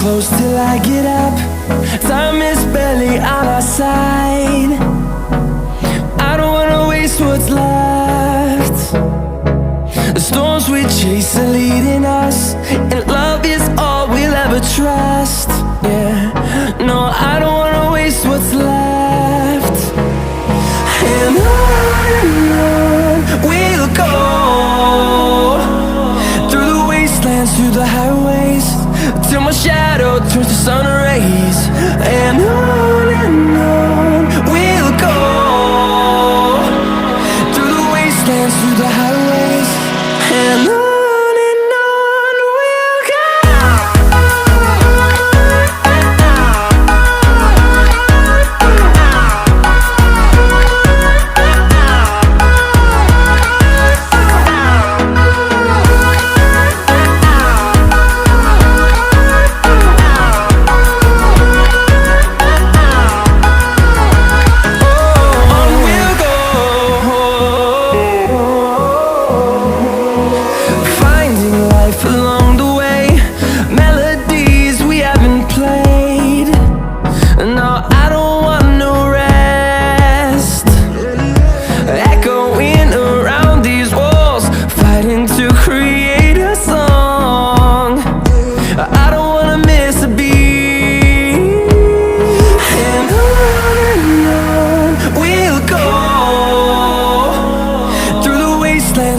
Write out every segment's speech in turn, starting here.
close till I get up. Time is barely on our side. I don't wanna waste what's left. The storms we chase are leading us, and love is all we'll ever trust. Yeah, no, I don't wanna waste what's left. And on we'll go, through the wastelands, through the highways, till my shadow turns to sun rays. And on we'll go, through the wastelands, through the highways, and on we'll go.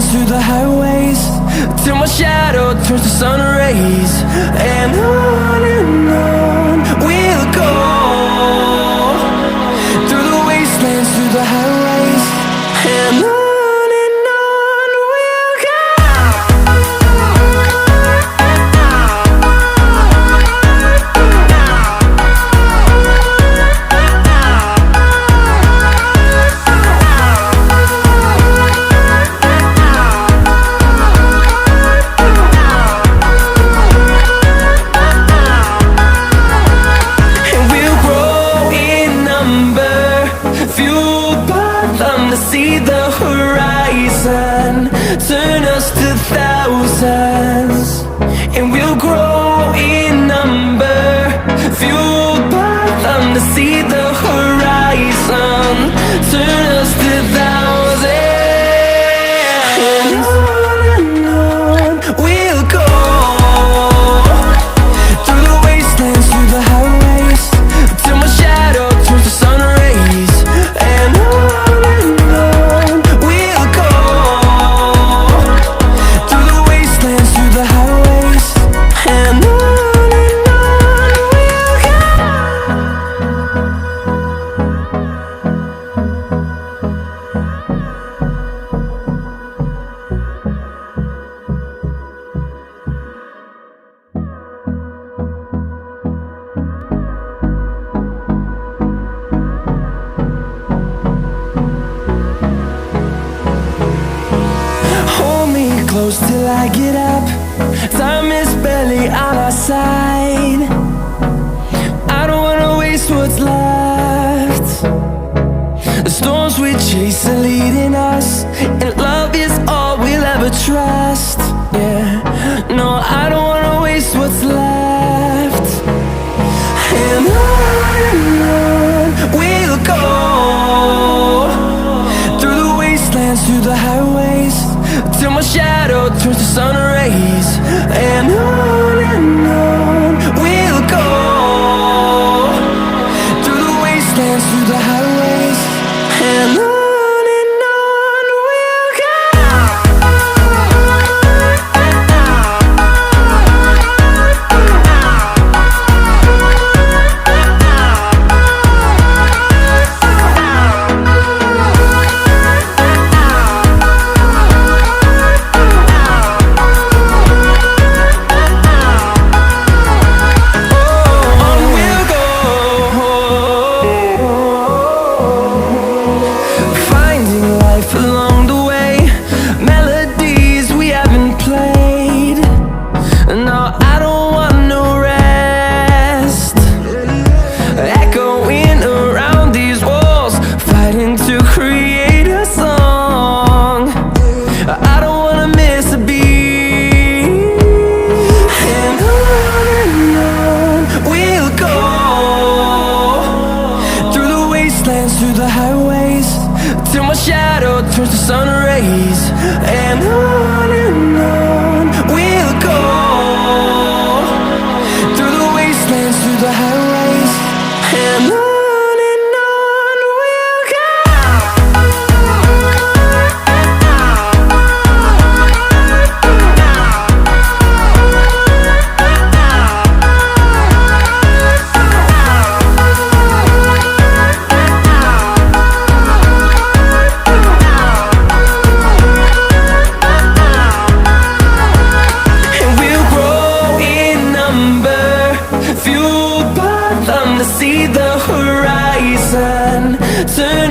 Through the highways, till my shadow turns to sun rays. And on we'll go, through the wastelands, through the highways, and on we'll go. See the horizon, turn us to thousands, and we'll grow in number, fueled by them. To see the horizon, turn us to thousands, and on we'll go, through the wastelands, through the highways, till my shadow turns to sun rays. And close till I get up. Time is barely on our side. I don't wanna waste what's left. The storms we chase are leading us, and love is all we'll ever trust. Yeah, no, I don't wanna waste what's left. And on we'll go, through the wastelands, through the highways, till my shadow turns to sun rays. And on we'll go, through the wastelands, through the highways, and on. till my shadow turns to sun rays. And on we'll go, through the wastelands, through the highways, and on we'll go. See the horizon turn